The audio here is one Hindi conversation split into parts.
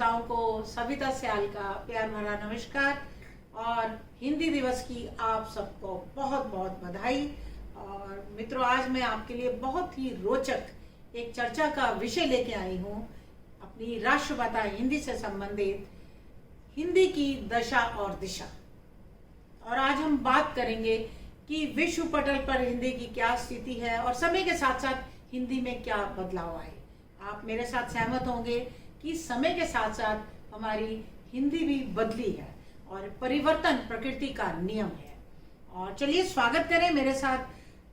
श्रोताओं को सविता स्याल का प्यार भरा नमस्कार और हिंदी दिवस की आप सबको बहुत बहुत बधाई। और मित्रों, आज मैं आपके लिए बहुत ही रोचक एक चर्चा का विषय लेके आई हूँ, अपनी राष्ट्रभाषा हिंदी से संबंधित हिंदी की दशा और दिशा। और आज हम बात करेंगे कि विश्व पटल पर हिंदी की क्या स्थिति है और समय के साथ साथ हिंदी में क्या बदलाव आए। आप मेरे साथ सहमत होंगे कि समय के साथ साथ हमारी हिंदी भी बदली है और परिवर्तन प्रकृति का नियम है। और चलिए स्वागत करें मेरे साथ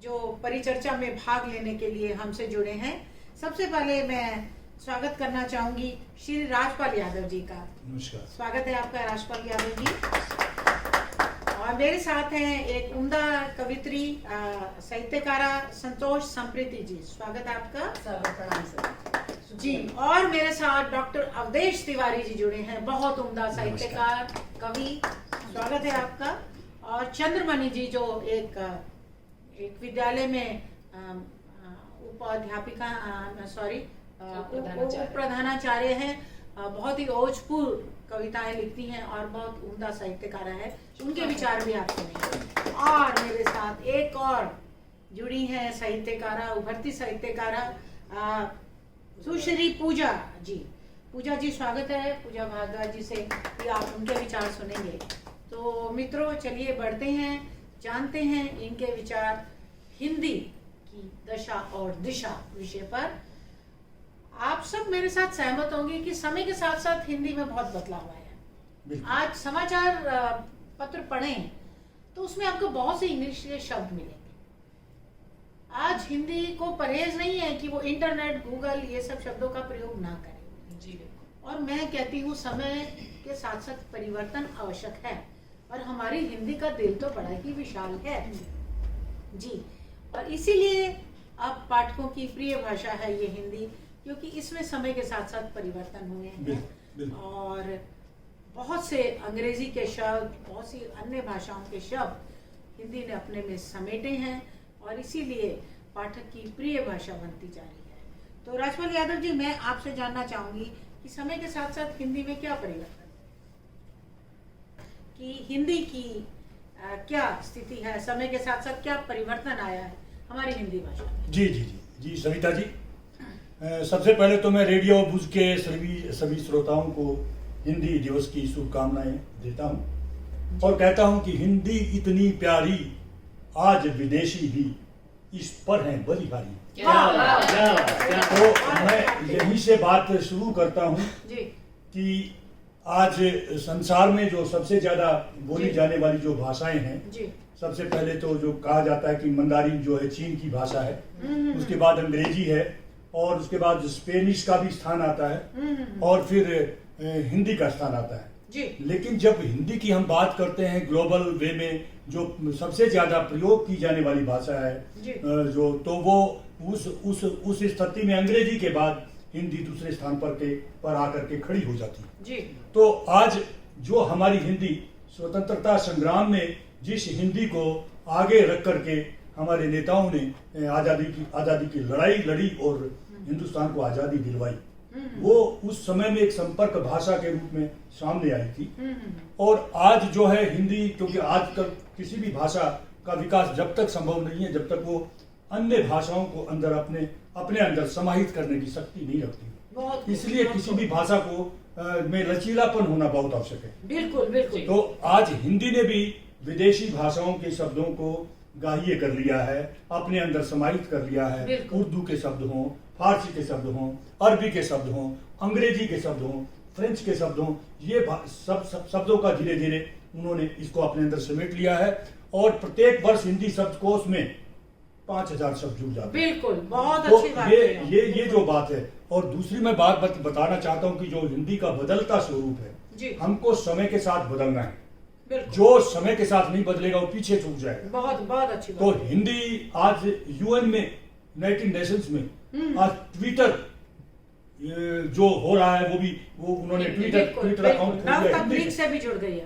जो परिचर्चा में भाग लेने के लिए हमसे जुड़े हैं। सबसे पहले मैं स्वागत करना चाहूंगी श्री राजपाल यादव जी का। नमस्कार। स्वागत है आपका राजपाल यादव जी। और मेरे साथ हैं एक उम्दा कवित्री साहित्यकारा संतोष संप्रीति जी। स्वागत है आपका जी। और मेरे साथ डॉक्टर अवधेश तिवारी जी जुड़े हैं, बहुत उम्दा साहित्यकार कवि। स्वागत है आपका। और चंद्रमणि जी जो एक विद्यालय में प्रधानाचार्य हैं, बहुत ही ओजपूर्ण कविताएं लिखती हैं और बहुत उम्दा साहित्यकार है। उनके विचार भी आप सुनेंगे। और मेरे साथ एक और जुड़ी हैं साहित्यकारा, उभरती साहित्यकारा सुश्री पूजा जी। पूजा जी स्वागत है पूजा भारद्वाज जी से कि आप उनके विचार सुनेंगे। तो मित्रों चलिए बढ़ते हैं, जानते हैं इनके विचार हिंदी की दशा और दिशा विषय पर। आप सब मेरे साथ सहमत होंगे कि समय के साथ साथ हिंदी में बहुत बदलाव आया है। आज समाचार पत्र पढ़ें तो उसमें आपको बहुत से इंग्लिश के शब्द मिलेंगे। आज हिंदी को परहेज नहीं है कि वो इंटरनेट, गूगल ये सब शब्दों का प्रयोग ना करें जी। और मैं कहती हूँ समय के साथ साथ परिवर्तन आवश्यक है और हमारी हिंदी का दिल तो बड़ा ही विशाल है जी। और इसीलिए अब पाठकों की प्रिय भाषा है ये हिंदी, क्योंकि इसमें समय के साथ साथ परिवर्तन हुए हैं और बहुत से अंग्रेजी के शब्द, बहुत सी अन्य भाषाओं के शब्द हिंदी ने अपने में समेटे हैं और इसीलिए पाठक की प्रिय भाषा बनती जा रही है। तो राजपाल यादव जी, मैं आपसे जानना चाहूंगी कि समय के साथ साथ हिंदी में क्या परिवर्तन, कि हिंदी की क्या स्थिति है, समय के साथ साथ क्या परिवर्तन आया है हमारी हिंदी भाषा में। जी जी जी जी सविता जी, सबसे पहले तो मैं रेडियो बुज के सभी श्रोताओं को हिंदी दिवस की शुभकामनाएं देता हूं और कहता हूं कि हिंदी इतनी प्यारी आज विदेशी भी इस पर हैं बड़ी भारी। तो मैं यहीं से बात शुरू करता हूं कि आज संसार में जो सबसे ज्यादा बोली जाने वाली जो भाषाएं हैं, सबसे पहले तो जो कहा जाता है कि मंदारिन जो है चीन की भाषा है, उसके बाद अंग्रेजी है और उसके बाद स्पेनिश का भी स्थान आता है और फिर हिंदी का स्थान आता है जी। लेकिन जब हिंदी की हम बात करते हैं ग्लोबल वे में, जो सबसे ज्यादा प्रयोग की जाने वाली भाषा है जो, तो वो उस स्थिति में अंग्रेजी के बाद हिंदी दूसरे स्थान पर आकर के खड़ी हो जाती है जी। तो आज जो हमारी हिंदी स्वतंत्रता संग्राम में जिस हिंदी को आगे रख करके हमारे नेताओं ने आजादी की लड़ाई लड़ी और हिंदुस्तान को आजादी दिलवाई, वो उस समय में एक संपर्क भाषा के रूप में सामने आई थी। और आज जो है हिंदी, क्योंकि आज तक किसी भी भाषा का विकास जब तक संभव नहीं है जब तक वो अन्य भाषाओं को अंदर अपने अंदर समाहित करने की शक्ति नहीं रखती, इसलिए किसी भी भाषा को में लचीलापन होना बहुत आवश्यक है। बिल्कुल बिल्कुल। तो आज हिंदी ने भी विदेशी भाषाओं के शब्दों को गाह्य कर लिया है, अपने अंदर समाहित कर लिया है। उर्दू के शब्द हों, फारसी के शब्द हों, अरबी के शब्द हों, अंग्रेजी के शब्द हों, फ्रेंच के शब्द हों, ये सब शब्दों का धीरे धीरे उन्होंने इसको अपने अंदर समेट लिया है और प्रत्येक वर्ष हिंदी शब्दकोश में 5000 शब्द जुड़ जाते हैं। बिल्कुल, बहुत तो अच्छी बात है। ये जो बात है। और दूसरी मैं बात बताना चाहता हूँ कि जो हिंदी का बदलता स्वरूप है, हमको समय के साथ बदलना है। जो समय के साथ नहीं बदलेगा वो पीछे छूट जाएगा। बहुत बहुत अच्छी बात। तो हिंदी आज यूएन में, यूनाइटेड नेशंस में आज ट्विटर जो हो रहा है वो उन्होंने ट्विटर अकाउंट खोल लिया है, से भी जुड़ गई है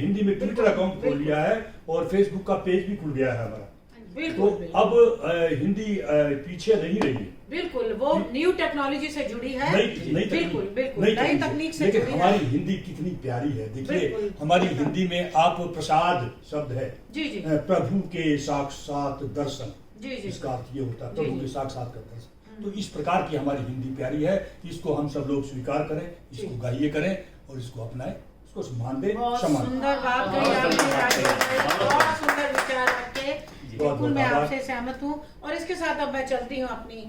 हिंदी में ट्विटर अकाउंट खोल लिया है और फेसबुक का पेज भी खुल गया है हमारा। तो बिल्कुल अब हिंदी पीछे नहीं रही है। बिल्कुल, वो न्यू टेक्नोलॉजी से जुड़ी है। नई बिल्कुल बिल्कुल नई तकनीक से लेकिन जुड़ी हमारी है। हिंदी कितनी प्यारी है। देखिए बिल्कुल। हमारी हिंदी में आप प्रसाद शब्द है, जी जी प्रभु के साक्षात दर्शन, जी जी इसका अर्थ ये होता है जी, प्रभु जी। के साक्षात का दर्शन। तो इस प्रकार की हमारी हिंदी प्यारी है, इसको हम सब लोग स्वीकार करें, इसको जी। गाइए करें और इसको अपनाएं, इसको सम्मान दें, बहुत सम्मान दें। सुंदर बात कही आपने राजेश भाई, बहुत सुंदर विचार आपके। बिल्कुल मैं आभार। आपसे सहमत हूँ। और इसके साथ अब मैं चलती हूँ अपनी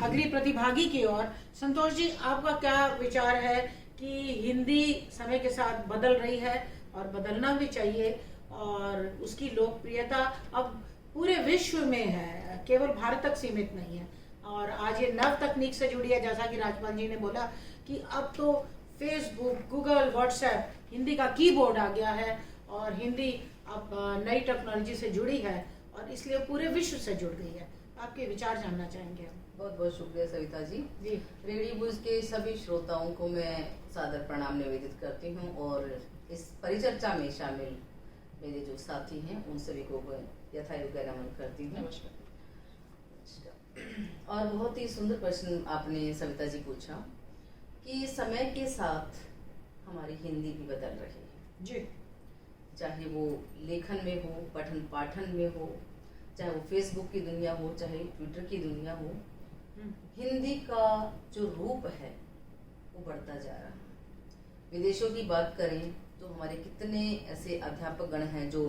अगली प्रतिभागी की ओर। संतोष जी, आपका क्या विचार है कि हिंदी समय के साथ बदल रही है और बदलना भी चाहिए, और उसकी लोकप्रियता अब पूरे विश्व में है, केवल भारत तक सीमित नहीं है, और आज ये नव तकनीक से जुड़ी है, जैसा कि राजपाल जी ने बोला कि अब तो फेसबुक, गूगल, व्हाट्सएप हिंदी का कीबोर्ड आ गया है, और हिंदी अब नई टेक्नोलॉजी से जुड़ी है और इसलिए पूरे विश्व से जुड़ गई है। आपके विचार जानना चाहेंगे हम। बहुत बहुत शुक्रिया सविता जी। जी रेडियो बुज के सभी श्रोताओं को मैं सादर प्रणाम निवेदित करती हूँ, और इस परिचर्चा में शामिल मेरे जो साथी हैं उन सभी को यथायोग्य नमन करती हूँ। और बहुत ही सुंदर प्रश्न आपने सविता जी पूछा कि समय के साथ हमारी हिंदी भी बदल रही है, जी चाहे वो लेखन में हो, पठन पाठन में हो, चाहे वो फेसबुक की दुनिया हो, चाहे ट्विटर की दुनिया हो, हिंदी का जो रूप है वो बढ़ता जा रहा है। विदेशों की बात करें तो हमारे कितने ऐसे अध्यापक गण हैं जो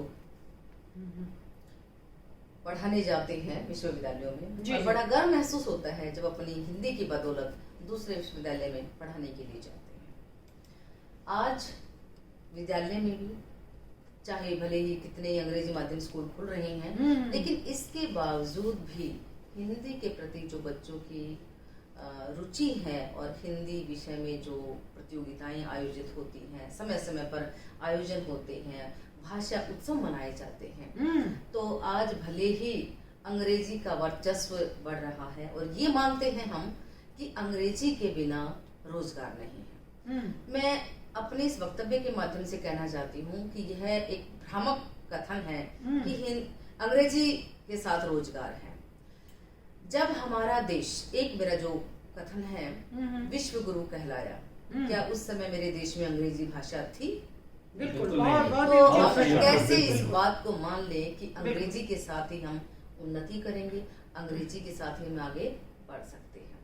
पढ़ाने जाते हैं विश्वविद्यालयों में, जी, और जी। बड़ा गर्व महसूस होता है जब अपनी हिंदी की बदौलत दूसरे विश्वविद्यालय में पढ़ाने के लिए जाते हैं। आज विद्यालय में भी चाहे भले ही कितने अंग्रेजी माध्यम स्कूल खुल रहे हैं, लेकिन इसके बावजूद भी हिंदी के प्रति जो बच्चों की रुचि है और हिंदी विषय में जो प्रतियोगिताएं आयोजित होती हैं, समय समय पर आयोजन होते हैं, भाषा उत्सव मनाए जाते हैं, तो आज भले ही अंग्रेजी का वर्चस्व बढ़ रहा है, और ये मानते हैं हम कि अंग्रेजी के बिना रोजगार नहीं है। मैं अपने इस वक्तव्य के माध्यम से कहना चाहती हूँ कि यह एक भ्रामक कथन है कि अंग्रेजी के साथ रोजगार है। जब हमारा देश, एक मेरा जो कथन है, विश्व गुरु कहलाया, क्या उस समय मेरे देश में अंग्रेजी भाषा थी? बिल्कुल बहुत तो बहुत हम ही कैसे इस बात को मान ले कि अंग्रेजी के साथ ही हम उन्नति करेंगे, अंग्रेजी के साथ ही हम आगे बढ़ सकते हैं।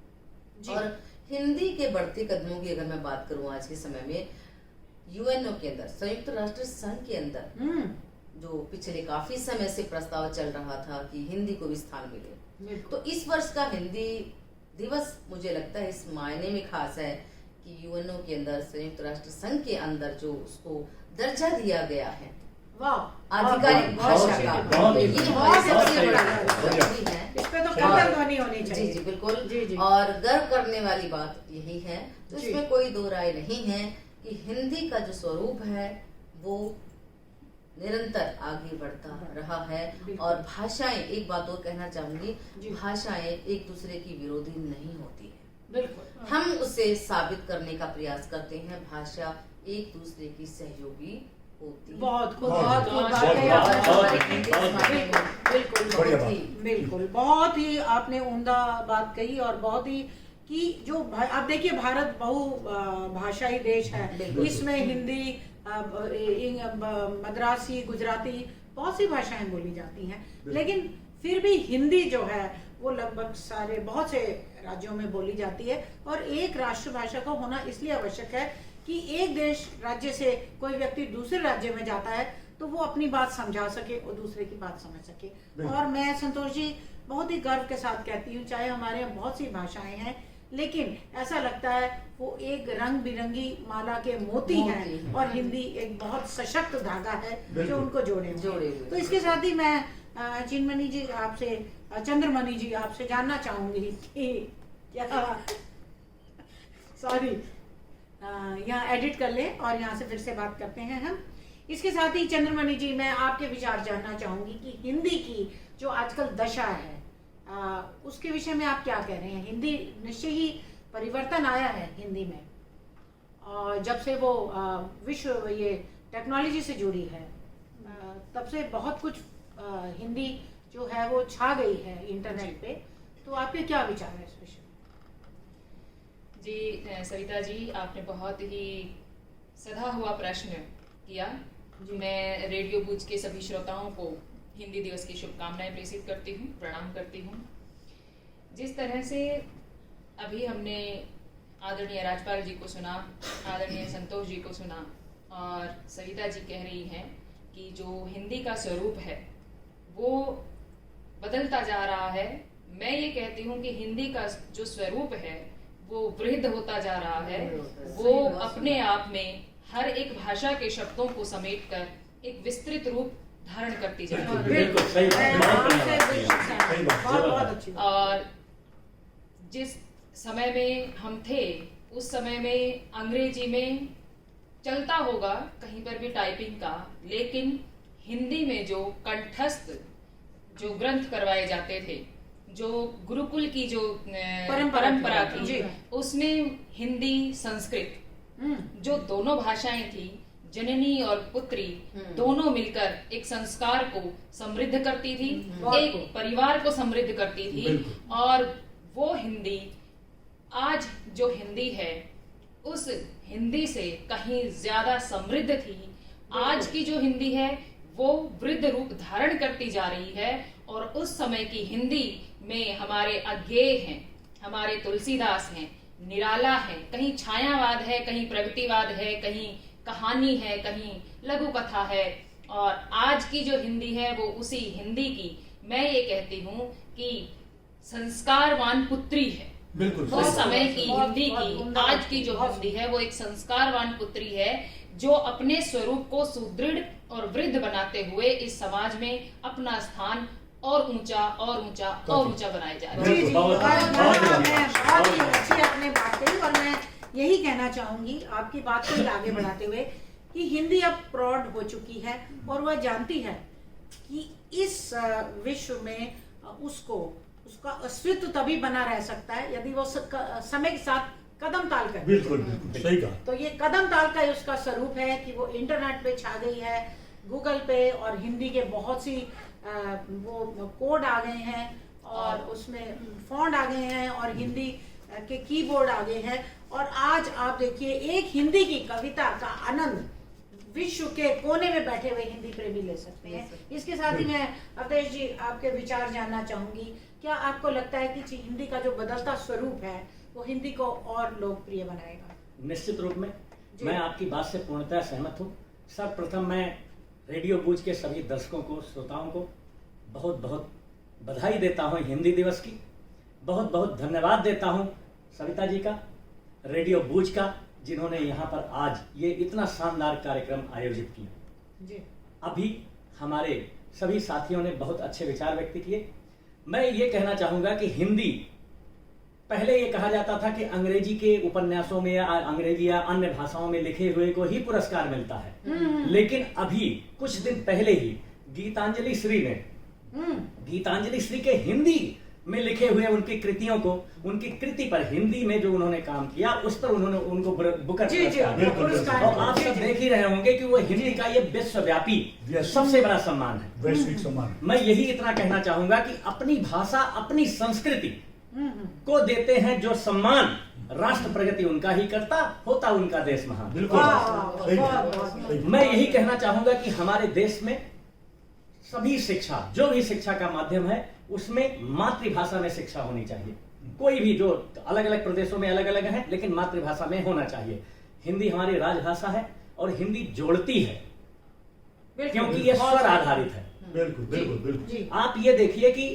जी। और हिंदी के बढ़ते कदमों की अगर मैं बात करूं आज के समय में, यूएनओ के अंदर, संयुक्त राष्ट्र संघ के अंदर जो पिछले काफी समय से प्रस्ताव चल रहा था कि हिंदी को भी स्थान मिले, तो इस वर्ष का हिंदी दिवस मुझे लगता है इस मायने में खास है कि यूएनओ के अंदर, संयुक्त राष्ट्र संघ के अंदर जो उसको दर्जा दिया गया है वाह, आधिकारिक भाषा का, बहुत ये बहुत हमारे सबसे बड़ा बढ़िया। उपलब्धि है। इस पे तो कंधन ध्वनि होनी जी चाहिए। जी बिल्कुल। जी, जी। और गर्व करने वाली बात यही है, तो जी। इसमें कोई दो राय नहीं है कि हिंदी का जो स्वरूप है वो निरंतर आगे बढ़ता रहा है। बिल्कुल। और भाषाएं, एक बात और कहना चाहूंगी, जी। भाषाएं एक दूसरे की विरोधी नहीं होती है, बिल्कुल हम उसे साबित करने का प्रयास करते हैं। भाषा एक दूसरे की सहयोगी होती है। बहुत खूब, बहुत बहुत खूब बहुत बात कही बहुत आपने। बहुत हमारे हिंदी बहुत समाज में बिल्कुल बढ़िया बहुत बात। ही बिल्कुल बहुत ही आपने उम्दा बात कही, और बहुत ही कि जो आप देखिए भारत बहु भाषाई देश है, बिल्कुल। इसमें हिंदी, मद्रासी, गुजराती, बहुत सी भाषाएं बोली जाती हैं, लेकिन फिर भी हिंदी जो है वो लगभग सारे बहुत से राज्यों में बोली जाती है। और एक राष्ट्रभाषा का होना इसलिए आवश्यक है कि एक देश राज्य से कोई व्यक्ति दूसरे राज्य में जाता है तो वो अपनी बात समझा सके और दूसरे की बात समझ सके। और मैं संतोष जी बहुत ही गर्व के साथ कहती हूँ, चाहे हमारे यहाँ बहुत सी भाषाएं हैं, लेकिन ऐसा लगता है वो एक रंग बिरंगी माला के मोती हैं, और हिंदी एक बहुत सशक्त धागा है जो उनको जोड़े हुए। तो इसके साथ ही मैं चिन्मणि जी आपसे, चंद्रमणि जी आपसे जानना चाहूंगी कि क्या सॉरी यहाँ एडिट कर ले और यहाँ से फिर से बात करते हैं हम। इसके साथ ही चंद्रमणि जी, मैं आपके विचार जानना चाहूंगी कि हिंदी की जो आजकल दशा है उसके विषय में आप क्या कह रहे हैं। हिंदी निश्चय ही परिवर्तन आया है हिंदी में, और जब से वो विश्व ये टेक्नोलॉजी से जुड़ी है तब से बहुत कुछ हिंदी जो है वो छा गई है इंटरनेट पे, तो आपके क्या विचार है इस विषय में? जी सविता जी, आपने बहुत ही सधा हुआ प्रश्न किया। मैं रेडियो बूज के सभी श्रोताओं को हिंदी दिवस की शुभकामनाएं प्रेषित करती हूँ, प्रणाम करती हूँ। जिस तरह से अभी हमने आदरणीय राजपाल जी को सुना, आदरणीय संतोष जी को सुना, और सविता जी कह रही हैं कि जो हिंदी का स्वरूप है वो बदलता जा रहा है। मैं ये कहती हूँ कि हिंदी का जो स्वरूप है वो वृद्ध होता जा रहा है। वो अपने आप में हर एक भाषा के शब्दों को समेटकर एक विस्तृत रूप धारण करती जा रही है। बिल्कुल सही बात। और जिस समय में हम थे उस समय में अंग्रेजी में चलता होगा कहीं पर भी टाइपिंग का, लेकिन हिंदी में जो कंठस्थ जो ग्रंथ करवाए जाते थे, जो गुरुकुल की जो परंपरा थी, उसमें हिंदी संस्कृत जो दोनों भाषाएं थी, जननी और पुत्री दोनों मिलकर एक संस्कार को समृद्ध करती थी, एक परिवार को समृद्ध करती थी। और वो हिंदी आज जो हिंदी है उस हिंदी से कहीं ज्यादा समृद्ध थी। आज की जो हिंदी है वो वृद्ध रूप धारण करती जा रही है। और उस समय की हिंदी में हमारे अज्ञेय हैं, हमारे तुलसीदास हैं, निराला है, कहीं छायावाद है, कहीं प्रगतिवाद है, कहीं कहानी है, कहीं लघु कथा है। और आज की जो हिंदी है वो उसी हिंदी की मैं ये कहती हूँ कि संस्कारवान पुत्री है। बिल्कुल उस समय की हिंदी की आज की जो हिंदी है वो एक संस्कारवान पुत्री है, जो अपने स्वरूप को सुदृढ़ और वृद्ध बनाते हुए इस समाज में अपना स्थान और ऊंचा और ऊंचा और ऊंचा बनाए जा रहे हैं। जी बहुत ही अच्छी आपने बात कही। और मैं यही कहना चाहूंगी आपकी बात को आगे बढ़ाते हुए कि हिंदी अब प्रौढ़ हो चुकी है और वह जानती है कि इस विश्व में उसका अस्तित्व तभी बना रह सकता है यदि वो समय के साथ कदम ताल कर। बिल्कुल सही कहा। तो ये कदम ताल का उसका स्वरूप है कि वो इंटरनेट पे छा गई है, गूगल पे, और हिंदी के बहुत सी वो कोड आ गए हैं और उसमें फॉन्ट आ गए हैं और हिंदी के कीबोर्ड आ गए हैं। और आज आप देखिए एक हिंदी की कविता का आनंद विश्व के कोने में बैठे हुए हिंदी प्रेमी ले सकते हैं। इसके साथ ही मैं अवधेश जी आपके विचार जानना चाहूंगी। क्या आपको लगता है कि हिंदी का जो बदलता स्वरूप है वो हिंदी को और लोकप्रिय बनाएगा? निश्चित रूप में मैं आपकी बात से पूर्णतः सहमत हूँ। सर्वप्रथम मैं रेडियो बूज के सभी दर्शकों को, श्रोताओं को बहुत बहुत बधाई देता हूँ हिंदी दिवस की। बहुत बहुत धन्यवाद देता हूँ सविता जी का, रेडियो बूज का, जिन्होंने यहाँ पर आज ये इतना शानदार कार्यक्रम आयोजित किया। जी। अभी हमारे सभी साथियों ने बहुत अच्छे विचार व्यक्त किए। मैं ये कहना चाहूँगा कि हिंदी, पहले ये कहा जाता था कि अंग्रेजी के उपन्यासों में या अंग्रेजी या अन्य भाषाओं में लिखे हुए को ही पुरस्कार मिलता है, लेकिन अभी कुछ दिन पहले ही गीतांजलि श्री के हिंदी में लिखे हुए उनकी कृतियों को, उनकी कृति पर हिंदी में जो उन्होंने काम किया उस पर उनको बुकर पुरस्कार। और आप सब देख ही रहे होंगे कि वो हिंदी का ये विश्वव्यापी सबसे बड़ा सम्मान है, वैश्विक सम्मान। मैं यही इतना कहना चाहूंगा कि अपनी भाषा, अपनी संस्कृति को देते हैं जो सम्मान, राष्ट्र प्रगति उनका ही करता, होता उनका देश महान। बिल्कुल। मैं यही कहना चाहूंगा कि हमारे देश में सभी शिक्षा, जो भी शिक्षा का माध्यम है, उसमें मातृभाषा में शिक्षा होनी चाहिए। कोई भी, जो अलग अलग प्रदेशों में अलग अलग है, लेकिन मातृभाषा में होना चाहिए। हिंदी हमारी राजभाषा है और हिंदी जोड़ती है, क्योंकि ये स्वर आधारित है। बिल्कुल बिल्कुल बिल्कुल। आप ये देखिए कि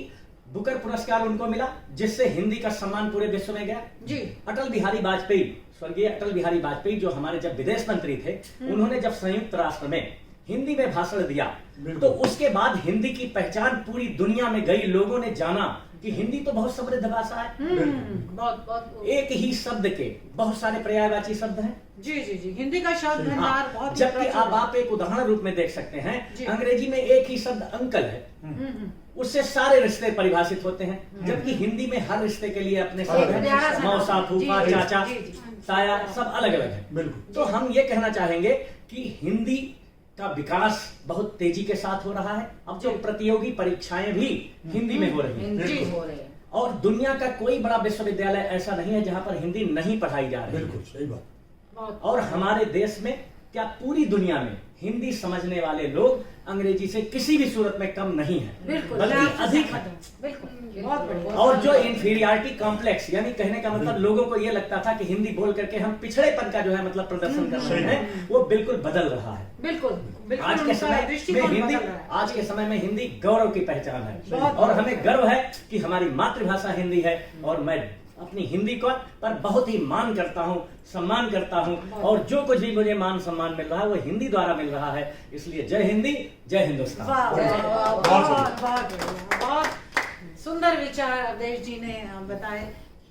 बुकर पुरस्कार उनको मिला, जिससे हिंदी का सम्मान पूरे विश्व में गया। जी। अटल बिहारी वाजपेयी, स्वर्गीय अटल बिहारी वाजपेयी, जो हमारे जब विदेश मंत्री थे, उन्होंने जब संयुक्त राष्ट्र में हिंदी में भाषण दिया, तो उसके बाद हिंदी की पहचान पूरी दुनिया में गई। लोगों ने जाना कि हिंदी तो बहुत समृद्ध भाषा है। बहुत एक ही शब्द के बहुत सारे पर्यायवाची शब्द हैं। जी जी जी, हिंदी का शब्द भंडार बहुत। जबकि अब आप एक उदाहरण रूप में देख सकते हैं, अंग्रेजी में एक ही शब्द अंकल है, उससे सारे रिश्ते परिभाषित होते हैं, जबकि हिंदी में हर रिश्ते के लिए अपने शब्द हैं। मौसा, फूफा, चाचा, ताया, सब अलग अलग है। बिल्कुल। तो हम ये कहना चाहेंगे कि हिंदी का विकास बहुत तेजी के साथ हो रहा है। अब तो प्रतियोगी परीक्षाएं भी हिंदी में हो रही हैं हिंदी हो रहे हैं। और दुनिया का कोई बड़ा विश्वविद्यालय ऐसा नहीं है जहां पर हिंदी नहीं पढ़ाई जा रही है। बिल्कुल सही बात। बहुत और हमारे देश में क्या पूरी दुनिया में हिंदी समझने वाले लोग अंग्रेजी से किसी भी सूरत में कम नहीं है, बिल्कुल बल्कि मैं आपसे अधिक सहमत है। हूं। बिल्कुल बहुत बढ़िया। और जो इंफीरियरिटी कॉम्प्लेक्स, यानी कहने का मतलब लोगों को ये लगता था कि हिंदी बोल करके हम पिछड़ेपन का जो है मतलब प्रदर्शन कर रहे हैं, वो बिल्कुल बदल रहा है। बिल्कुल बिल्कुल आज के उनका समय में दृष्टिकोण हिंदी, बदल रहा है। आज के समय में हिंदी गौरव की पहचान है बहुत और हमें गर्व है कि हमारी मातृभाषा हिंदी है। और मैं अपनी हिंदी को पर बहुत ही मान करता हूँ, सम्मान करता हूँ, और जो कुछ भी मुझे मान सम्मान मिल रहा है वो हिंदी द्वारा मिल रहा है। इसलिए जय हिंदी, जय हिंदुस्तान। वाह वाह, जय वाह, बहुत बहुत बहुत बढ़िया, बहुत सुंदर विचार अवधेश जी ने बताए।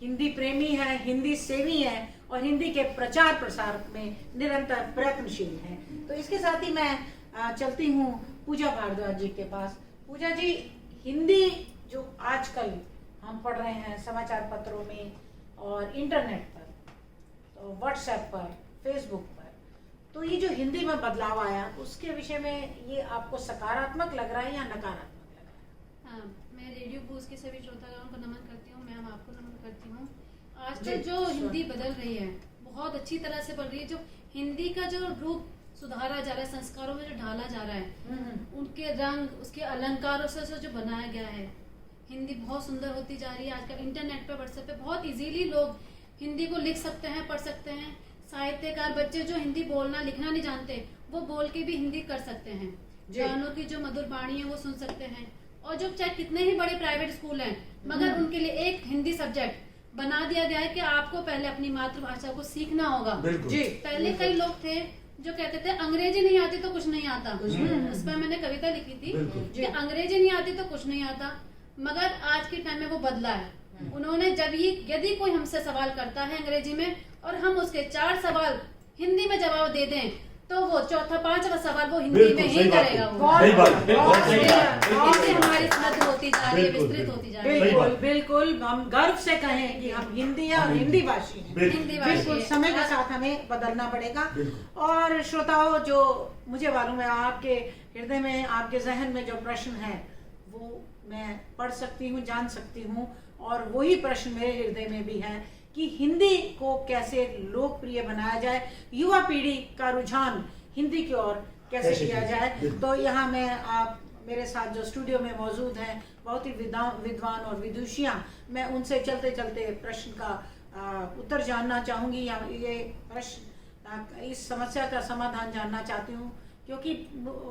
हिंदी प्रेमी है, हिंदी सेवी है और हिंदी के प्रचार प्रसार में निरंतर प्रयत्नशील है। तो इसके साथ ही मैं चलती हूँ पूजा भारद्वाज जी के पास। पूजा जी, हिंदी जो आजकल हम पढ़ रहे हैं समाचार पत्रों में और इंटरनेट पर, तो व्हाट्सएप पर, फेसबुक पर, तो ये जो हिंदी में बदलाव आया उसके विषय में ये आपको सकारात्मक लग रहा है या नकारात्मक लग रहा है? हाँ, मैं रेडियो बूज के सभी श्रोतागणों को नमन करती हूँ। मैम आपको नमन करती हूँ। आजकल जो हिंदी बदल रही है बहुत अच्छी तरह से बढ़ रही है। जो हिंदी का जो रूप सुधारा जा रहा है, संस्कारों में जो ढाला जा रहा है, उनके रंग, उसके अलंकारों से जो बनाया गया है, हिंदी बहुत सुंदर होती जा रही है। आजकल इंटरनेट पे, व्हाट्सएप पे बहुत इजीली लोग हिंदी को लिख सकते हैं, पढ़ सकते हैं। साहित्यकार बच्चे जो हिंदी बोलना लिखना नहीं जानते, वो बोल के भी हिंदी कर सकते हैं। गानों की जो मधुर वाणी है वो सुन सकते हैं। और जो चाहे कितने ही बड़े प्राइवेट स्कूल हैं, मगर उनके लिए एक हिंदी सब्जेक्ट बना दिया गया है कि आपको पहले अपनी मातृभाषा को सीखना होगा। जी, पहले कई लोग थे जो कहते थे अंग्रेजी नहीं आती तो कुछ नहीं आता। उस पर मैंने कविता लिखी थी कि अंग्रेजी नहीं आती तो कुछ नहीं आता। मगर आज के टाइम में वो बदला है। उन्होंने जब यदि कोई हमसे सवाल करता है अंग्रेजी में और हम उसके 4 सवाल हिंदी में जवाब दे दें, तो वो चौथा 5वां सवाल वो हिंदी में ही करेगा। सही बात, बिल्कुल सही बात, इससे हमारी समझ होती जा रही है, बिल्कुल, विस्तृत होती जा रही है। बिल्कुल बिल्कुल हम गर्व से कहें कि हम हिंदी और हिंदी भाषी हैं। हिंदी भाषी बिल्कुल है। समय के साथ हमें बदलना पड़ेगा। बिल्कुल। और श्रोताओं, जो मुझे मालूम है आपके हृदय में, आपके जहन में जो प्रश्न है वो मैं पढ़ सकती हूँ, जान सकती हूँ, और वही प्रश्न मेरे हृदय में भी है कि हिंदी को कैसे लोकप्रिय बनाया जाए, युवा पीढ़ी का रुझान हिंदी की ओर कैसे किया जाए। तो यहाँ मैं, आप मेरे साथ जो स्टूडियो में मौजूद हैं बहुत ही विद्वान और विदुषियाँ, मैं उनसे चलते चलते प्रश्न का उत्तर जानना चाहूँगी, या ये प्रश्न, इस समस्या का समाधान जानना चाहती हूँ, क्योंकि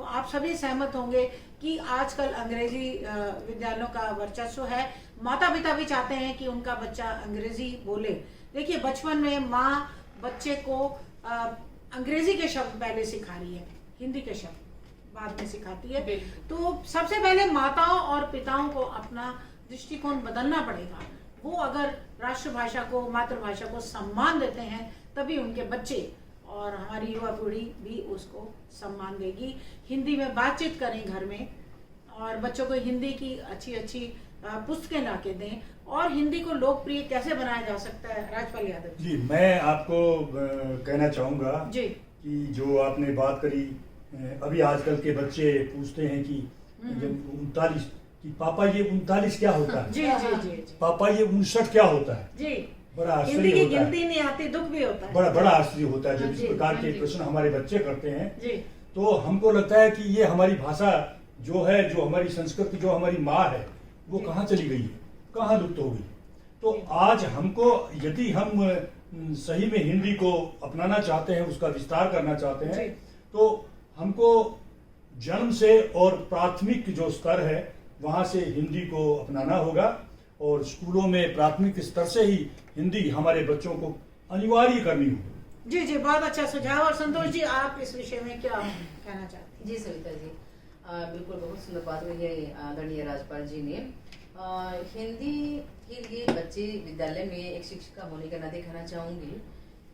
आप सभी सहमत होंगे कि आजकल अंग्रेजी विद्यालयों का वर्चस्व है। माता पिता भी चाहते हैं कि उनका बच्चा अंग्रेजी बोले। देखिए, बचपन में माँ बच्चे को अंग्रेजी के शब्द पहले सिखा रही है, हिंदी के शब्द बाद में सिखाती है। तो सबसे पहले माताओं और पिताओं को अपना दृष्टिकोण बदलना पड़ेगा। वो अगर राष्ट्रभाषा को, मातृभाषा को सम्मान देते हैं, तभी उनके बच्चे और हमारी युवा पीढ़ी भी उसको सम्मान देगी। हिंदी में बातचीत करें घर में, और बच्चों को हिंदी की अच्छी अच्छी पुस्तकें ला के दें, और हिंदी को लोकप्रिय कैसे बनाया जा सकता है। राजपाल यादव जी, मैं आपको कहना चाहूँगा जी कि जो आपने बात करी, अभी आजकल के बच्चे पूछते हैं कि जब 39, कि पापा ये 39 क्या होता है, जी जी जी जी पापा ये 59 क्या होता है। जी, बड़ा हिंदी आश्चर्य की होता है, गिनती नहीं आती, दुख भी होता है। बड़ा आश्चर्य होता है जब इस जी, प्रकार के जी। प्रश्न हमारे बच्चे करते हैं। जी तो हमको लगता है कि ये हमारी भाषा जो है, जो हमारी संस्कृति, जो हमारी माँ है, वो जी। कहाँ चली गई है, कहाँ लुप्त हो गई। तो आज हमको, यदि हम सही में हिंदी को अपनाना चाहते हैं, उसका विस्तार करना चाहते हैं, जी। तो हमको जन्म से और प्राथमिक जो स्तर है वहाँ से हिंदी को अपनाना होगा, और स्कूलों में प्राथमिक स्तर से ही हिंदी हमारे बच्चों को अनिवार्य करनी होगी। जी जी, बहुत अच्छा सुझाव। और संतोष जी, आप इस विषय में क्या कहना चाहते हैं? जी सविता जी, बिल्कुल बहुत सुंदर बात कही है आदरणीय राजपाल जी ने। हिंदी के लिए बच्चे विद्यालय में एक शिक्षिका होने का नाते कहना चाहूँगी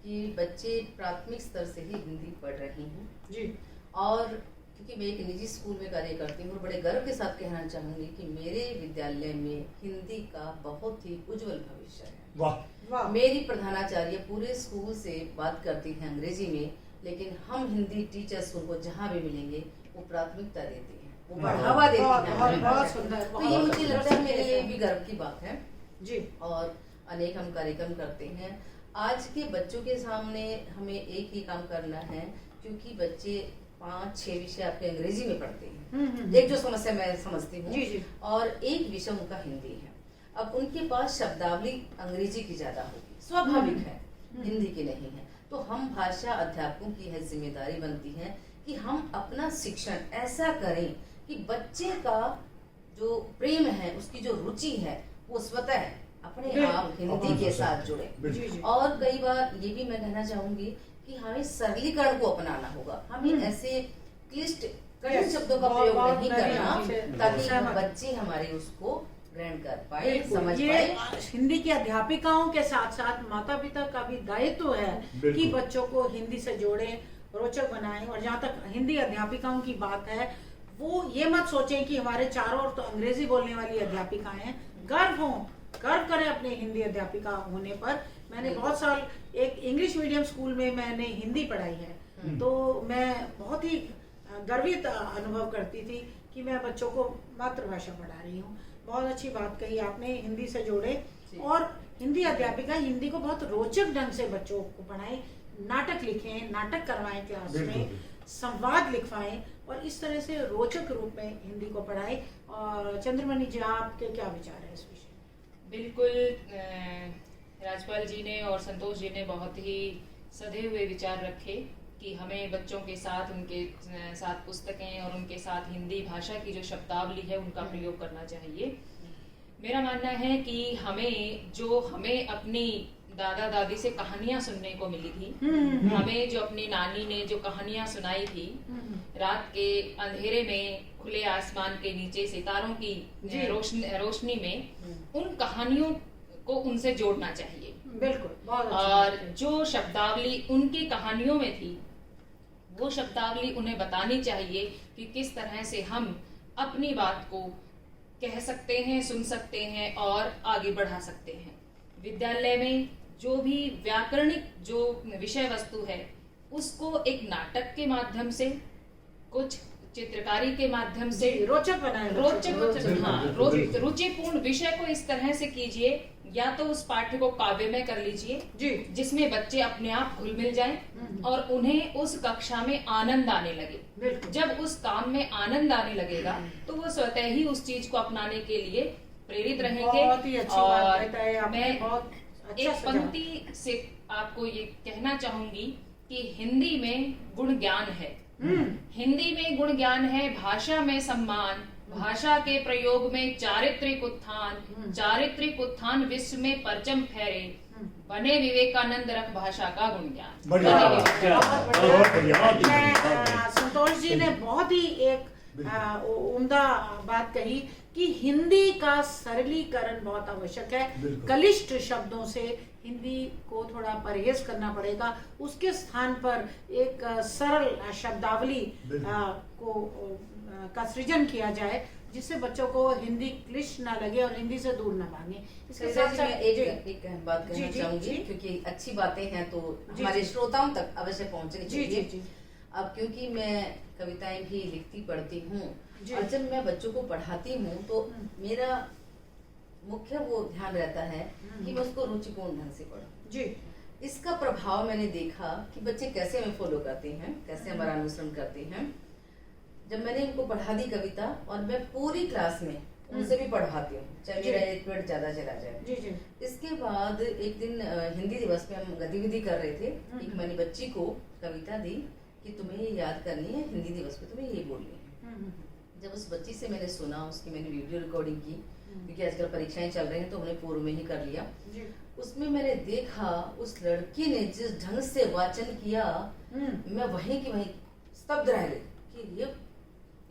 कि बच्चे प्राथमिक स्तर से ही हिंदी पढ़ रहे हैं। जी, और क्योंकि मैं एक निजी स्कूल में कार्य करती हूँ, और बड़े गर्व के साथ कहना चाहूँगी कि मेरे विद्यालय में हिंदी का बहुत ही उज्जवल भविष्य है। वाह, वाह, मेरी प्रधानाचार्य पूरे स्कूल से बात करती है अंग्रेजी में, लेकिन हम हिंदी टीचर्स उनको जहाँ भी मिलेंगे वो प्राथमिकता देते हैं, वो हाँ, बढ़ावा देते बहुत- हैं बहुत- हमारी बहुत भाषा को। सुंदर, तो ये बहुत मुझे सुंदर लगता है मेरे संकेत लिए है। भी गर्व की बात है। जी। और अनेक हम कार्यक्रम करते हैं। आज के बच्चों के सामने हमें एक ही काम करना है, क्योंकि बच्चे 5-6 विषय आपके अंग्रेजी में पढ़ते हैं। एक जो समस्या मैं समझती हूँ, जी, जी। और एक विषय उनका हिंदी है। अब उनके पास शब्दावली अंग्रेजी की ज्यादा होगी, स्वाभाविक है, हिंदी की नहीं है। तो हम भाषा अध्यापकों की है जिम्मेदारी बनती है कि हम अपना शिक्षण ऐसा करें कि बच्चे का जो प्रेम है, उसकी जो रुचि है, वो स्वतः अपने आप हिंदी के साथ जुड़े। जी, जी। और कई बार ये भी मैं कहना चाहूंगी कि हमें सरलीकरण को अपनाना होगा। हमें ऐसे क्लिष्ट कठिन शब्दों का प्रयोग बहुत नहीं नवीन करना, से ताकि सहमत। बच्चे हमारे उसको ग्रहण कर पाए, बिल्कुल। समझ ये पाए। हिंदी की अध्यापिकाओं के साथ साथ माता पिता का भी दायित्व है बिल्कुल। कि बच्चों को हिंदी से जोड़ें, रोचक बनाएं। और जहाँ तक हिंदी अध्यापिकाओं की बात है, वो ये मत सोचें कि हमारे चारों ओर तो अंग्रेजी बोलने वाली अध्यापिकाएं हैं। गर्व करें अपने हिंदी अध्यापिका होने पर। मैंने बहुत साल एक इंग्लिश मीडियम स्कूल में मैंने हिंदी पढ़ाई है, तो मैं बहुत ही गर्वित अनुभव करती थी कि मैं बच्चों को मातृभाषा पढ़ा रही हूँ। बहुत अच्छी बात कही आपने, हिंदी से जोड़े। जी। और हिंदी अध्यापिका हिंदी को बहुत रोचक ढंग से बच्चों को पढ़ाएं, नाटक लिखें, नाटक करवाएं क्लास बिल्कुल, में, बिल्कुल। संवाद लिखवाएं और इस तरह से रोचक रूप में हिंदी को पढ़ाएं। और चंद्रमणि जी, आपके क्या विचार है इस विषय में? बिल्कुल, राजपाल जी ने और संतोष जी ने बहुत ही सधे हुए विचार रखे कि हमें बच्चों के साथ, उनके साथ पुस्तकें और उनके साथ हिंदी भाषा की जो शब्दावली है उनका प्रयोग करना चाहिए। मेरा मानना है कि हमें अपनी दादा दादी से कहानियां सुनने को मिली थी, हमें जो अपनी नानी ने जो कहानियां सुनाई थी, रात के अंधेरे में खुले आसमान के नीचे सितारों की रोशनी में, उन कहानियों को उनसे जोड़ना चाहिए। बिल्कुल, बहुत अच्छी और बात है। जो शब्दावली उनकी कहानियों में थी, वो शब्दावली उन्हें बतानी चाहिए कि किस तरह से हम अपनी बात को कह सकते हैं, सुन सकते हैं और आगे बढ़ा सकते हैं। विद्यालय में जो भी व्याकरणिक जो विषय वस्तु है, उसको एक नाटक के माध्यम से, कुछ चित्रकारी के माध्यम से जी, रोचक बनाएं बच्चों को। बिल्कुल, हाँ, बिल्कुल। रुचिपूर्ण विषय को इस तरह से कीजिए, या तो उस पाठ्य को काव्य में कर लीजिए, जी। जिसमें बच्चे अपने आप घुल मिल जाएं और उन्हें उस कक्षा में आनंद आने लगे। बिल्कुल। जब उस काम में आनंद आने लगेगा तो वो स्वतः ही उस चीज को अपनाने के लिए प्रेरित रहेंगे। बहुत ही अच्छी बात बताई आपने, मैं बहुत अच्छा एक सुझाव। पंक्ति से आपको ये कहना चाहूंगी कि हिंदी में गुण ज्ञान है, हिंदी में गुण ज्ञान है, भाषा में सम्मान, भाषा के प्रयोग में चारित्रिक उत्थान, चारित्रिक उत्थान विश्व में परचम फहरे, बने विवेकानंद रख भाषा का गुण ज्ञान। बढ़िया, बने बहुत विवेकानंद। बढ़िया। बहुत बढ़िया। मैं, संतोष जी ने बहुत ही एक उम्दा बात कही कि हिंदी का सरलीकरण बहुत आवश्यक है। बिल्कुल। कलिष्ट शब्दों से हिंदी को थोड़ा परहेज करना पड़ेगा, उसके स्थान पर एक सरल शब्दावली का सृजन किया जाए, जिससे बच्चों को हिंदी क्लिष्ट ना लगे और हिंदी से दूर ना भागे। इसके सरिता साथ जी, साथ मैं एक बात जी, कहना जी, चाहूंगी, जी। क्योंकि अच्छी बातें हैं तो जी, हमारे जी। श्रोताओं तक अवश्य पहुंचनी जी, चाहिए। जी, जी। अब क्योंकि मैं कविताएं भी लिखती पढ़ती हूँ, जी। और जब मैं बच्चों को पढ़ाती हूँ तो मेरा मुख्य वो ध्यान रहता है कि मैं उसको रुचिपूर्ण ढंग से पढूं। जी। इसका प्रभाव मैंने देखा कि बच्चे कैसे हमें फॉलो करते हैं, कैसे हमारा अनुसरण करते हैं। जब मैंने इनको पढ़ा दी कविता, और मैं पूरी क्लास में उनसे भी पढ़ाती हूँ, चाहे जी। मेरा 1 मिनट ज्यादा चला जाए। जी, जी। इसके बाद एक दिन हिंदी दिवस में हम गतिविधि कर रहे थे। एक मैंने बच्ची को कविता दी कि तुम्हें ये याद करनी है, हिंदी दिवस पे तुम्हें ये बोलनी है। जब उस बच्ची से मैंने सुना, उसकी मैंने वीडियो रिकॉर्डिंग की, क्योंकि आजकल परीक्षाएं चल रही हैं तो हमने पूर्व में ही कर लिया। जी। उसमें मैंने देखा उस लड़की ने जिस ढंग से वाचन किया, मैं वहीं की वहीं स्तब्ध रह गई कि ये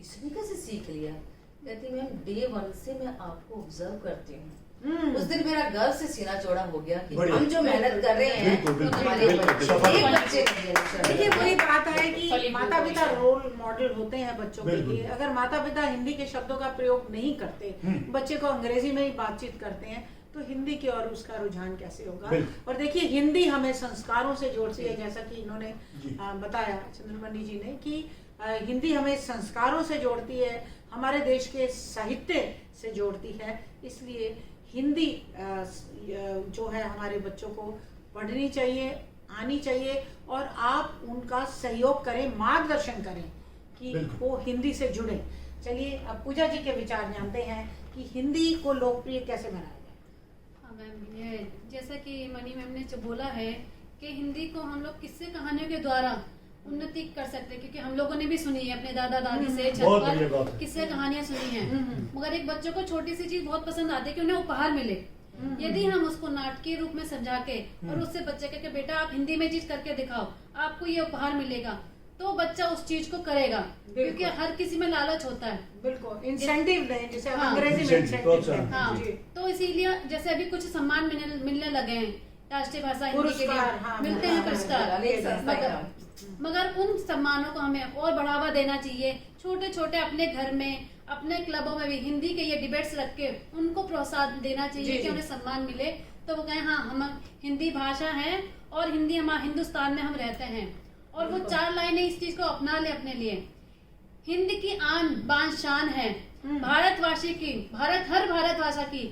इसने कैसे सीख लिया। कहती मैम, डे 1 से मैं आपको ऑब्जर्व करती हूँ। उस दिन मेरा गर्व से सीना चौड़ा हो गया कि बढ़िया। हम जो मेहनत कर रहे हैं बिल्कुल, बिल्कुल, हमारे बिल्कुल, बच्चे, सफल। एक बच्चे नहीं है। देखिए, वही बात है कि फलीभूत माता पिता विषय। रोल मॉडल होते हैं बच्चों के बिल्कुल। लिए। अगर माता पिता हिंदी के शब्दों का प्रयोग नहीं करते, बच्चे को अंग्रेजी में ही बातचीत करते हैं, तो हिंदी की ओर उसका रुझान कैसे होगा। बिल्कुल। और देखिए हिंदी हमें संस्कारों से जोड़ती है, जैसा कि इन्होंने जी। बताया चंद्रमणि जी ने कि हिंदी हमें संस्कारों से जोड़ती है, हमारे देश के साहित्य से जोड़ती है। इसलिए हिंदी जो है हमारे बच्चों को पढ़नी चाहिए, आनी चाहिए, और आप उनका सहयोग करें, मार्गदर्शन करें कि बिल्कुल। वो हिंदी से जुड़े। चलिए अब पूजा जी के विचार जानते हैं कि हिंदी को लोकप्रिय कैसे बनाया जाए। हाँ मैम, ये जैसा कि मनी मैम ने जो बोला है कि हिंदी को हम लोग किस्से कहानियों के द्वारा उन्नति कर सकते हैं, क्योंकि हम लोगों ने भी सुनी है अपने दादा दादी से छत बहुत बढ़िया बात पर है। किस्से कहानियां सुनी हैं। मगर एक बच्चों को छोटी सी चीज बहुत पसंद आती है कि उन्हें उपहार मिले। यदि हम उसको नाटकीय रूप में समझा के और उससे बच्चे के बेटा आप हिंदी में चीज करके दिखाओ, आपको ये उपहार मिलेगा, तो बच्चा उस चीज को करेगा, क्योंकि हर किसी में लालच होता है। बिल्कुल, इंसेंटिव दें, जिसे हम हाँ। अंग्रेजी में Incentive, इंसेंटिव प्रोत्साहन। कहते हैं। हाँ, जी। तो इसीलिए जैसे अभी कुछ सम्मान मिलने लगे हैं, राष्ट्रीय भाषा हिंदी के पुरस्कार, लिए हाँ, मिलते हाँ, हैं हाँ, पुरस्कार। अनेक संस्था के नाम। मगर उन सम्मानों को हमें और बढ़ावा देना चाहिए। छोटे छोटे अपने घर में, अपने क्लबों में भी हिंदी के ये डिबेट्स रख के उनको प्रोत्साहन देना चाहिए जी, कि जी। उन्हें सम्मान मिले, तो वो कहें हाँ हम हिंदी भाषा है और हिंदी हमारे हिंदुस्तान में हम रहते हैं। और वो 4 लाइनें इस चीज को अपना ले अपने लिए। हिंद की आन बान शान है, भारतवासी की, हर भारत भाषा की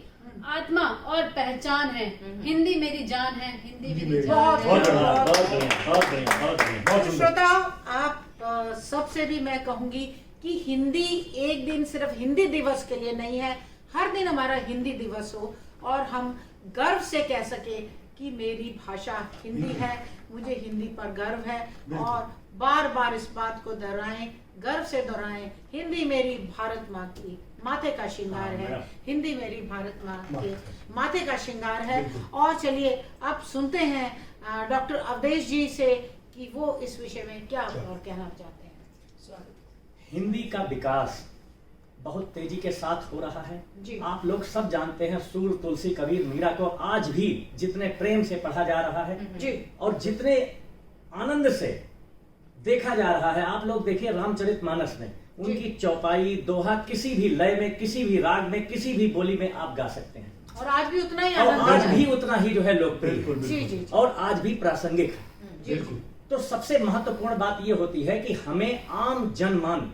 आत्मा और पहचान है। हिंदी मेरी जान है, हिंदी मेरी जान बहुत है। बहुत बढ़िया, बहुत बढ़िया, बहुत बढ़िया, बहुत बढ़िया। बहुत सुंदर। श्रोताओ, आप सबसे भी मैं कहूंगी कि हिंदी एक दिन सिर्फ हिंदी दिवस के लिए नहीं है, हर दिन हमारा हिंदी दिवस हो और हम गर्व से कह सके कि मेरी भाषा हिंदी है, मुझे हिंदी पर गर्व है। बिल्कुल। और बार बार इस बात को दोहराएं, गर्व से दोहराएं, हिंदी मेरी भारत माँ की माथे का श्रृंगार हाँ, है, बड़ा। हिंदी मेरी भारत माँ के माथे। माथे का श्रृंगार है। बिल्कुल। और चलिए अब सुनते हैं डॉक्टर अवधेश जी से कि वो इस विषय में क्या और कहना चाहते हैं। हिंदी का विकास बहुत तेजी के साथ हो रहा है। जी। आप लोग सब जानते हैं सूर, तुलसी, कबीर, मीरा को आज भी जितने प्रेम से पढ़ा जा रहा है जी। और जितने आनंद से देखा जा रहा है। आप लोग देखिए रामचरितमानस में उनकी चौपाई, दोहा किसी भी लय में, किसी भी राग में, किसी भी बोली में आप गा सकते हैं और आज भी उतना ही और आनंद आज है। भी उतना ही जो है लोकप्रिय बिल्कुल, है जी बिल्कुल। जी जी। और आज भी प्रासंगिक है। जी, बिल्कुल। तो सबसे महत्वपूर्ण बात यह होती है कि हमें आम जनमान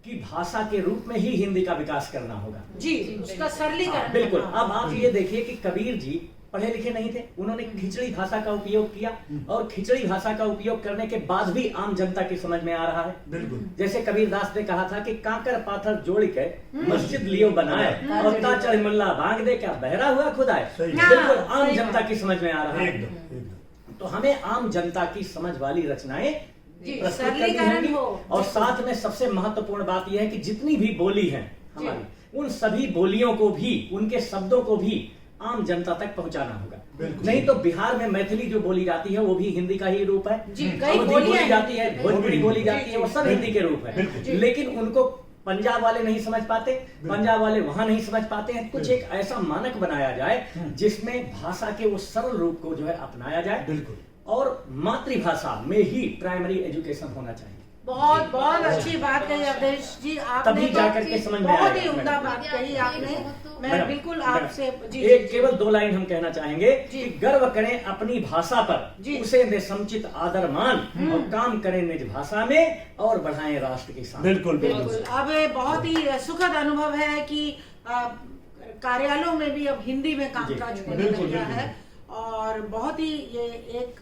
की भाषा के रूप में ही हिंदी का विकास करना होगा। जी, उसका सरलीकरण। हाँ, बिल्कुल। हाँ, अब आप ये देखिए कि कबीर जी पढ़े लिखे नहीं थे, उन्होंने खिचड़ी भाषा का उपयोग किया और खिचड़ी भाषा का उपयोग करने के बाद भी आम जनता की समझ में आ रहा है। बिल्कुल। जैसे कबीरदास ने कहा था कि कांकर पाथर जोड़ के मस्जिद लियो बनाए और ताचड़ मुल्ला भाग दे क्या बहरा हुआ खुदाए। सही। बिल्कुल आम सही जनता बात। की समझ में आ रहा है। एकदम एकदम। तो हमें आम जनता की समझ वाली रचनाएं जी, प्रस्तुत करनी सरलीकरण होंगी। हो। और साथ में सबसे महत्वपूर्ण बात यह है कि जितनी भी बोली है हमारी, उन सभी बोलियों को भी, उनके शब्दों को भी आम जनता तक पहुंचाना होगा। बिल्कुल। नहीं तो बिहार में मैथिली जो बोली जाती है वो भी हिंदी का ही रूप है। जी, कई अवधी बोलियां बोली हैं। जाती है, भोजपुरी बोली जी, जाती है, वो सब हिंदी के रूप है। बिल्कुल। लेकिन उनको पंजाब वाले नहीं समझ पाते, पंजाब वाले वहां नहीं समझ पाते हैं। कुछ एक ऐसा मानक बनाया जाए जिसमें भाषा के उस सरल रूप को जो है अपनाया जाए बिल्कुल। और मातृभाषा में ही प्राइमरी एजुकेशन होना चाहिए। बहुत बहुत अच्छी बात कही अवधेश जी, आपने तभी तो जाकर के समझ में बहुत ही आएगा। उम्दा बात कही आपने। मैं मैडम, बिल्कुल मैडम, आपसे जी एक केवल 2 लाइन हम कहना चाहेंगे जी। कि गर्व करें अपनी भाषा पर, जी। उसे दे समुचित आदर मान और काम करें निज भाषा में और बढ़ाएं राष्ट्र की शान। बिल्कुल बिल्कुल। बिल्कुल। अब बहुत ही सुखद अनुभव है कि कार्यालयों में भी अब हिंदी में कामकाज जी, होने बिल्कुल, लग गया बिल्कुल। है। और बहुत ही ये एक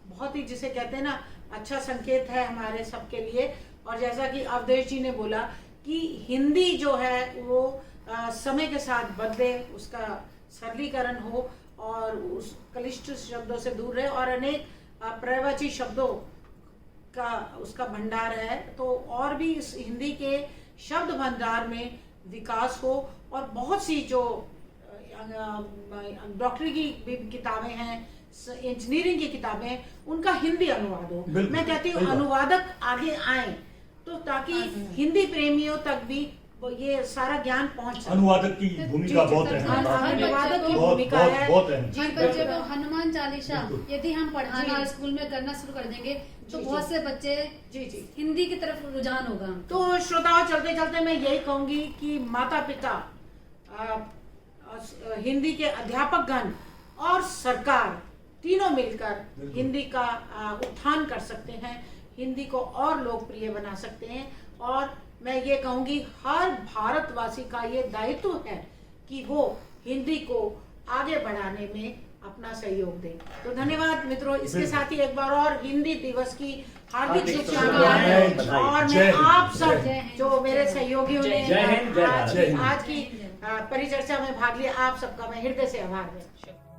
बहुत ही जिसे कहते हैं ना अच्छा संकेत है हमारे सबके लिए। और जैसा कि अवधेश जी ने बोला कि हिंदी जो है वो समय के साथ बदले, उसका सरलीकरण हो और उस क्लिष्ट शब्दों से दूर रहे और अनेक पर्यायवाची शब्दों का उसका भंडार है। तो और भी इस हिंदी के शब्द भंडार में विकास हो और बहुत सी जो डॉक्टरी की भी किताबें हैं, इंजीनियरिंग की किताबें हैं, उनका हिंदी अनुवाद हो। बिल्कुल, मैं कहती हूँ सही बात। अनुवादक आगे आए तो ताकि हिंदी प्रेमियों तक भी वो ये सारा ज्ञान पहुंच सके। अनुवादक की भूमिका बहुत जी, अहम है। अनुवादक की बहुत भूमिका बहुत है। बहुत अहम। हर बच्चे को हनुमान चालीसा बिल्कुल। यदि हम पढ़ाना जी। स्कूल में करना शुरू कर देंगे तो जी, बहुत जी। से बच्चे जी जी। हिंदी की तरफ रुझान होगा। तो श्रोताओं, चलते चलते मैं यही कहूंगी कि माता पिता हिंदी के अध्यापकगण और सरकार तीनों मिलकर बिल्कुल। हिंदी का उत्थान कर सकते हैं, हिंदी को और लोकप्रिय बना सकते हैं। और मैं ये कहूँगी हर भारतवासी का ये दायित्व है कि वो हिंदी को आगे बढ़ाने में अपना सहयोग दें। तो धन्यवाद मित्रों, इसके बिल्कुल। साथ ही एक बार और हिंदी दिवस की हार्दिक हार्दिक शुभकामनाएं। शुभकामनाएं। और जय मैं हिंद, आप सब जय हिंद। जो मेरे सहयोगियों ने जय हिंद, जय भारत। जय हिंद। आज की परिचर्चा में भाग लिया, आप सबका मैं हृदय से आभार व्यक्त करती हूं।